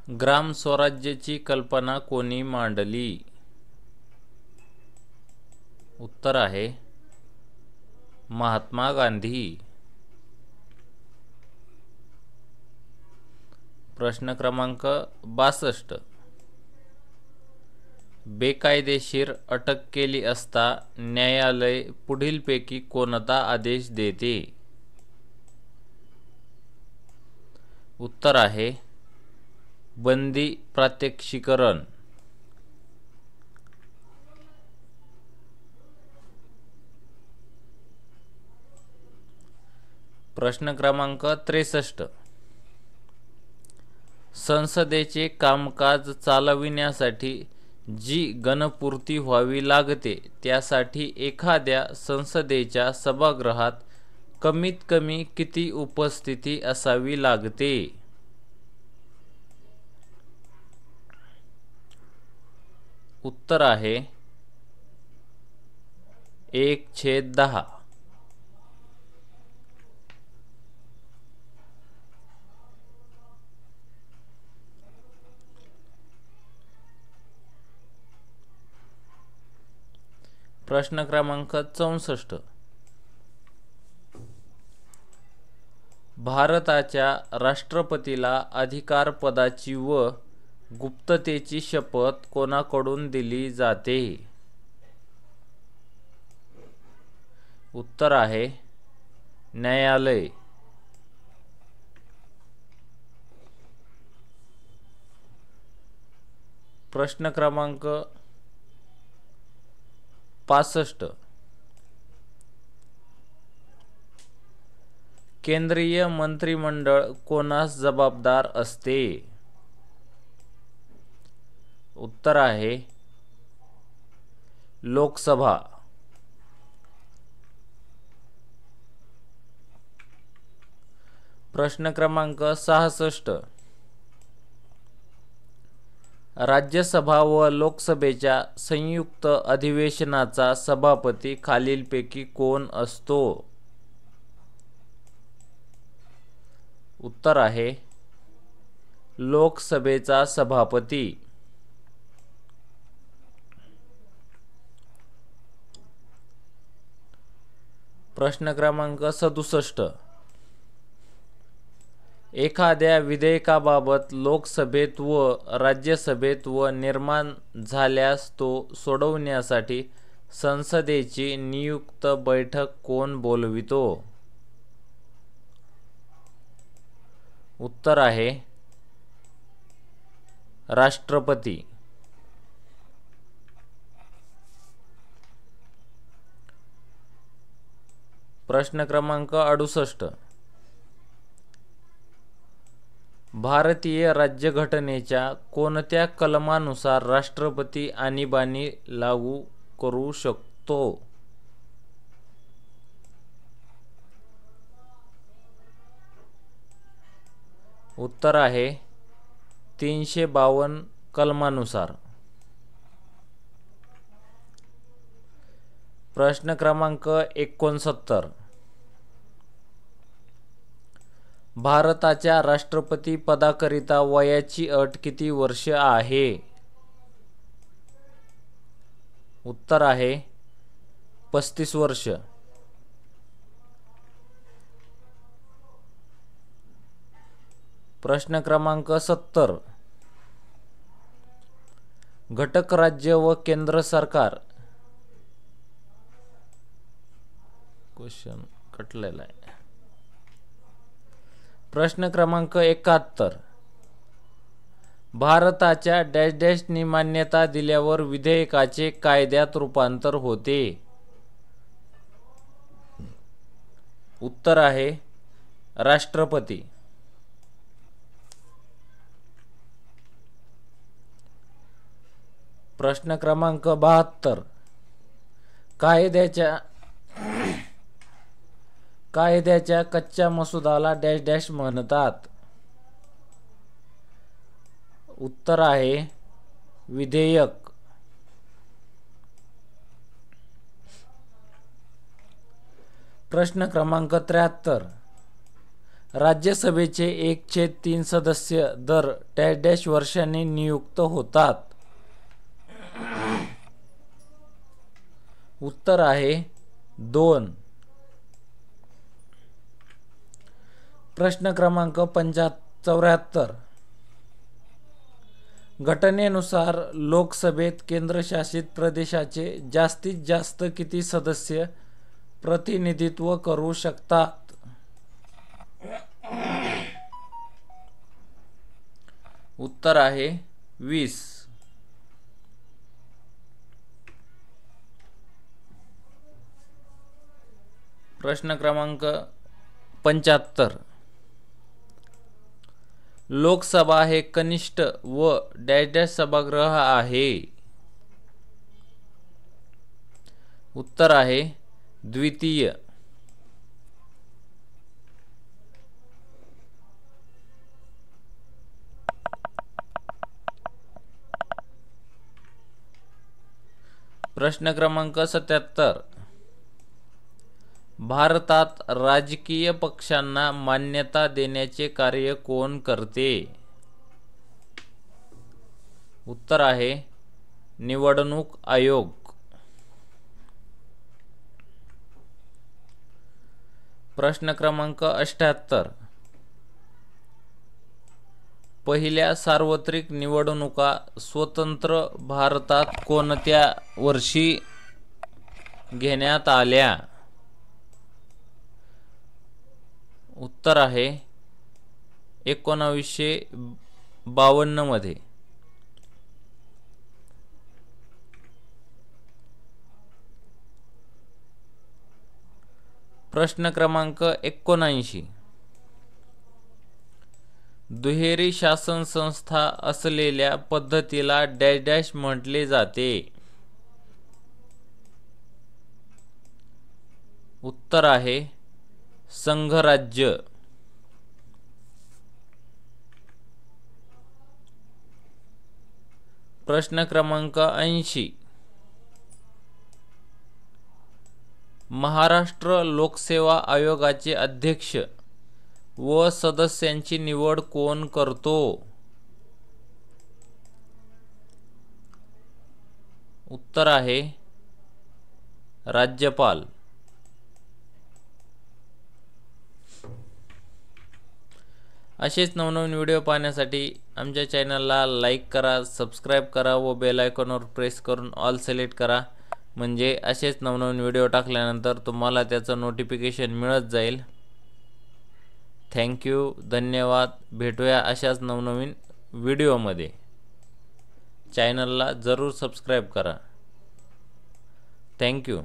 ग्राम स्वराज्याची कल्पना कोणी मांडली? उत्तर आहे महात्मा गांधी. प्रश्न क्रमांक 62. बेकायदेशीर अटक केली असता न्यायालय पुढीलपैकी कोणता आदेश देते? उत्तर आहे बंदी प्रात्यक्षिकरण. प्रश्न क्रमांक 63. संसदेचे कामकाज चालविण्यासाठी जी गणपूर्ती व्हावी लागते त्यासाठी एखाद्या संसदेच्या सभागृहात कमीत कमी किती उपस्थिती असावी लागते? उत्तर आहे 1/10. प्रश्न क्रमांक 64. भारताच्या राष्ट्रपतीला अधिकारपदाची व गुप्ततेची शपथ कोणाकडून दिली जाते? उत्तर आहे न्यायालय. प्रश्न क्रमांक 65. केंद्रीय मंत्रिमंडळ कोणास जबाबदार असते? उत्तर आहे लोकसभा. प्रश्न क्रमांक 66. राज्यसभा व लोकसभेच्या संयुक्त अधिवेशनाचा सभापती खालीलपैकी कोण असतो? उत्तर आहे लोकसभेचा सभापती. प्रश्न क्रमांक 67. एखाद्या विधेयकाबाबत लोकसभेत व राज्यसभेत निर्माण झाल्यास तो सोडवण्यासाठी संसदेची नियुक्त बैठक कोण बोलवितो? उत्तर आहे राष्ट्रपती. प्रश्न क्रमांक 68. भारतीय राज्यघटनेच्या कोणत्या कलमानुसार राष्ट्रपती आणीबाणी लागू करू शकतो? उत्तर आहे 352 कलमानुसार. प्रश्न क्रमांक 69. भारताच्या राष्ट्रपती पदाकरिता वयाची अट किती वर्ष आहे? उत्तर आहे 35 वर्ष. प्रश्न क्रमांक 70. घटक राज्य व केंद्र सरकार क्वेश्चन कटलेला आहे. प्रश्न क्रमांक 71. भारताच्या डॅश डॅशनी मान्यता दिल्यावर विधेयकाचे कायद्यात रूपांतर होते? उत्तर आहे राष्ट्रपती. प्रश्न क्रमांक 72. कायद्याच्या कच्च्या मसुदाला डॅश डॅश म्हणतात? उत्तर आहे विधेयक. प्रश्न क्रमांक 73. राज्यसभेचे 1/3 सदस्य दर डॅश डॅश वर्षांनी नियुक्त होतात. उत्तर आहे 2. प्रश्न क्रमांक 74. घटनेनुसार लोकसभेत केंद्रशासित प्रदेशाचे जास्तीत जास्त किती सदस्य प्रतिनिधित्व करू शकतात? उत्तर आहे 20. प्रश्न क्रमांक 75. लोकसभा हे कनिष्ठ व डॅश डॅश सभागृह आहे. उत्तर आहे द्वितीय. प्रश्न क्रमांक 77. भारतात राजकीय पक्षांना मान्यता देण्याचे कार्य कोण करते? उत्तर आहे निवडणूक आयोग. प्रश्न क्रमांक 78. पहिल्या सार्वत्रिक निवडणुका स्वतंत्र भारतात कोणत्या वर्षी घेण्यात आल्या? उत्तर आहे 1952 मध्ये. प्रश्न क्रमांक 79. दुहेरी शासन संस्था असलेल्या पद्धतीला डॅश डॅश म्हटले जाते? उत्तर आहे संघराज्य. प्रश्न क्रमांक 80. महाराष्ट्र लोकसेवा आयोगाचे अध्यक्ष व सदस्यांची निवड कोण करतो? उत्तर आहे राज्यपाल. असेच नवनवीन व्हिडिओ पाहण्यासाठी आमच्या चॅनलला लाईक करा, सबस्क्राईब करा व बेल आयकॉनवर प्रेस करून ऑल सिलेक्ट करा. म्हणजे असेच नवनवीन व्हिडिओ टाकल्यानंतर तुम्हाला त्याचं नोटिफिकेशन मिळत जाईल. थँक्यू, धन्यवाद. भेटूया अशाच नवनवीन व्हिडिओमध्ये. चॅनलला जरूर सबस्क्राईब करा. थँक्यू.